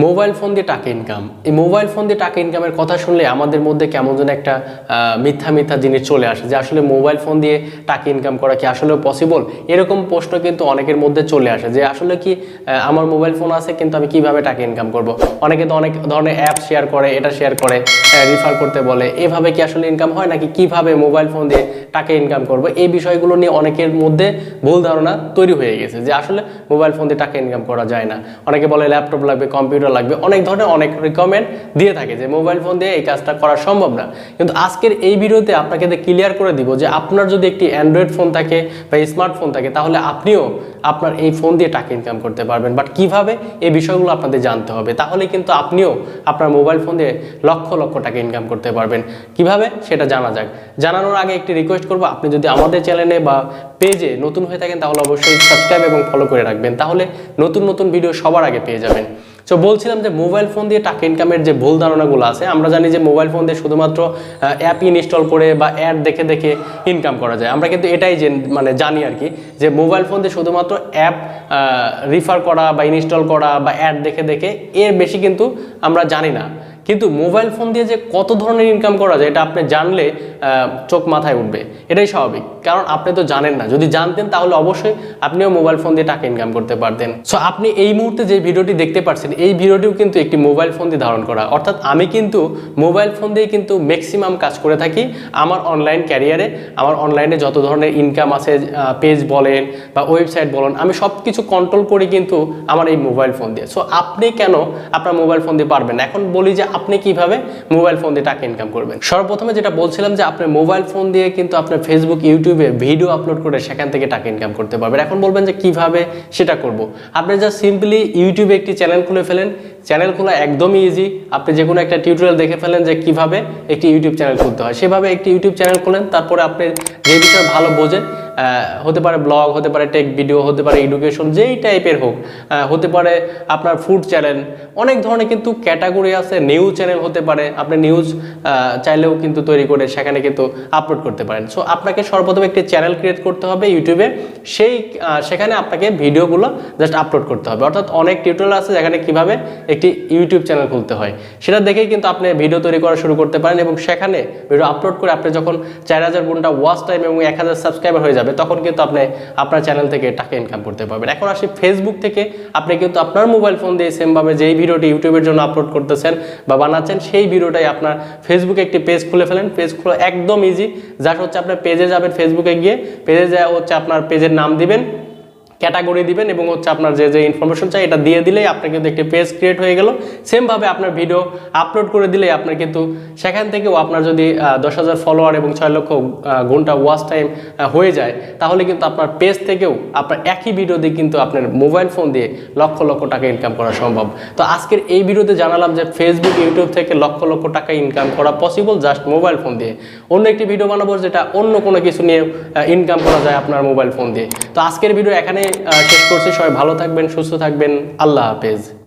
Mobile phone দিয়ে টাকা income, এই মোবাইল ফোন দিয়ে টাকা ইনকামের কথা শুনলে আমাদের মধ্যে কেমন যেন একটা মিথ্যা মিথ্যা জিনিস চলে আসে যে আসলে মোবাইল ফোন দিয়ে টাকা ইনকাম করা কি আসলে পসিবল। এরকম প্রশ্ন কিন্তু অনেকের মধ্যে চলে আসে যে আসলে কি আমার মোবাইল ফোন আছে কিন্তু আমি কিভাবে টাকা ইনকাম করব। অনেকে তো অনেক ধরনের অ্যাপ শেয়ার করে, এটা শেয়ার করে, রিফার করতে বলে, এভাবে কি আসলে ইনকাম হয় নাকি কিভাবে মোবাইল ফোন দিয়ে টাকা ইনকাম করব, এই বিষয়গুলো নিয়ে অনেকের মধ্যে ভুল ধারণা তৈরি হয়ে গেছে যে আসলে মোবাইল ফোন দিয়ে টাকা ইনকাম করা যায় না। অনেকে বলে ল্যাপটপ লাগবে, কম্পিউটার লাগবে, অনেক ধরনের অনেক রিকমেন্ড দিয়ে থাকে যে মোবাইল ফোন দিয়ে এই কাজটা করা সম্ভব না। কিন্তু আজকের এই ভিডিওতে আপনাকে ক্লিয়ার করে দিব যে আপনার যদি একটি অ্যান্ড্রয়েড ফোন থাকে বা স্মার্টফোন থাকে তাহলে আপনিও আপনার এই ফোন দিয়ে টাকা ইনকাম করতে পারবেন। বাট কিভাবে, এই বিষয়গুলো আপনাদের জানতে হবে, তাহলে কিন্তু আপনিও আপনার মোবাইল ফোন দিয়ে লক্ষ লক্ষ টাকা ইনকাম করতে পারবেন। কিভাবে সেটা জানা যাক। জানানোর আগে একটি রিকোয়েস্ট করব, আপনি যদি আমাদের চ্যানেলে বা পেজে নতুন হয়ে থাকেন তাহলে অবশ্যই সাবস্ক্রাইব এবং ফলো করে রাখবেন, তাহলে নতুন নতুন ভিডিও সবার আগে পেয়ে যাবেন। তো বলছিলাম যে মোবাইল ফোন দিয়ে টাকা ইনকামের যে ভুল ধারণাগুলো আছে, আমরা জানি যে মোবাইল ফোন দিয়ে শুধুমাত্র অ্যাপ ইনস্টল করে বা অ্যাড দেখে দেখে ইনকাম করা যায়। আমরা কিন্তু এটাই জানি আর কি, যে মোবাইল ফোন দিয়ে শুধুমাত্র অ্যাপ রিফার করা বা ইনস্টল করা বা অ্যাড দেখে দেখে, এর বেশি কিন্তু আমরা জানি না। কিন্তু মোবাইল ফোন দিয়ে যে কত ধরনের ইনকাম করা যায় এটা আপনি জানলে চোখ মাথায় উঠবে, এটাই স্বাভাবিক, কারণ আপনি তো জানেন না। যদি জানতেন তাহলে অবশ্যই আপনিও মোবাইল ফোন দিয়ে টাকা ইনকাম করতে পারতেন। সো আপনি এই মুহূর্তে যে ভিডিওটি দেখতে পাচ্ছেন, এই ভিডিওটিও কিন্তু একটি মোবাইল ফোন দিয়ে ধারণ করা, অর্থাৎ আমি কিন্তু মোবাইল ফোন দিয়ে কিন্তু ম্যাক্সিমাম কাজ করে থাকি আমার অনলাইন ক্যারিয়ারে। আমার অনলাইনে যত ধরনের ইনকাম আছে, পেজ বলেন বা ওয়েবসাইট বলেন, আমি সব কিছু কন্ট্রোল করি কিন্তু আমার এই মোবাইল ফোন দিয়ে। সো আপনি কেন আপনার মোবাইল ফোন দিয়ে পারবেন না? এখন বলি যে আপনি কিভাবে মোবাইল ফোন দিয়ে টাকা ইনকাম করবেন। সর্বপ্রথমে যেটা বলছিলাম যে আপনি মোবাইল ফোন দিয়ে কিন্তু আপনার ফেসবুক, ইউটিউবে ভিডিও আপলোড করে সেখান থেকে টাকা ইনকাম করতে পারবেন। এখন বলবেন যে কিভাবে সেটা করব। আপনি জাস্ট সিম্পলি ইউটিউবে একটি চ্যানেল খুলে ফেলেন। চ্যানেল খোলা একদমই ইজি। আপনি যে কোনো একটা টিউটোরিয়াল দেখে ফেলেন যে কিভাবে একটি ইউটিউব চ্যানেল খুলতে হয়, সেভাবে একটি ইউটিউব চ্যানেল খোলেন। তারপরে আপনি যে বিষয় ভালো বোঝেন, হতে পারে ব্লগ, হতে পারে টেক ভিডিও, হতে পারে এডুকেশন, যেই টাইপের হোক, হতে পারে আপনার ফুড চ্যানেল, অনেক ধরনের কিন্তু ক্যাটাগরি আছে। নিউজ চ্যানেল হতে পারে, আপনি নিউজ চাইলেও কিন্তু তৈরি করে সেখানে কিন্তু আপলোড করতে পারেন। সো আপনাকে সর্বপ্রথম একটি চ্যানেল ক্রিয়েট করতে হবে ইউটিউবে, সেখানে আপনাকে ভিডিওগুলো জাস্ট আপলোড করতে হবে। অর্থাৎ অনেক টিউটোরিয়াল আছে যেখানে কিভাবে একটি ইউটিউব চ্যানেল খুলতে হয়, সেটা দেখেই কিন্তু আপনি ভিডিও তৈরি করা শুরু করতে পারেন। এবং সেখানে ভিডিও আপলোড করে আপনি যখন 4000 ঘন্টা ওয়াচ টাইম এবং 1000 সাবস্ক্রাইবার হয়ে যাবে, তখন কিন্তু আপনি আপনার চ্যানেল থেকে টাকা ইনকাম করতে পারবেন। এখন আসি ফেসবুক থেকে, আপনি কিন্তু আপনার মোবাইল ফোন দিয়ে সেমভাবে যেই ভিডিওটি ইউটিউবের জন্য আপলোড করতেছেন বা বানাচ্ছেন, সেই ভিডিওটাই আপনার ফেসবুকে একটি পেজ খুলে ফেলেন। পেজ খোলা একদম ইজি। জাস্ট হচ্ছে আপনার পেজে যাবেন, ফেসবুকে গিয়ে পেজে যাওয়া হচ্ছে আপনার পেজের নাম দিবেন, ক্যাটাগরি দিবেন এবং হচ্ছে আপনার যে যে ইনফরমেশন চাই এটা দিয়ে দিলেই আপনার কিন্তু একটি পেজ ক্রিয়েট হয়ে গেল। সেমভাবে আপনার ভিডিও আপলোড করে দিলেই আপনার কিন্তু সেখান থেকেও আপনার যদি 10,000 ফলোয়ার এবং 6 লক্ষ ঘন্টা ওয়াচ টাইম হয়ে যায়, তাহলে কিন্তু আপনার পেজ থেকেও আপনার একই ভিডিও দিয়ে কিন্তু আপনার মোবাইল ফোন দিয়ে লক্ষ লক্ষ টাকা ইনকাম করা সম্ভব। তো আজকের এই ভিডিওতে জানালাম যে ফেসবুক, ইউটিউব থেকে লক্ষ লক্ষ টাকা ইনকাম করা পসিবল জাস্ট মোবাইল ফোন দিয়ে। অন্য একটি ভিডিও বানাবো যেটা অন্য কোনো কিছু নিয়ে ইনকাম করা যায় আপনার মোবাইল ফোন দিয়ে। তো আজকের ভিডিও এখানে শেষ করছি। সবাই ভালো থাকবেন, সুস্থ থাকবেন। আল্লাহ হাফেজ।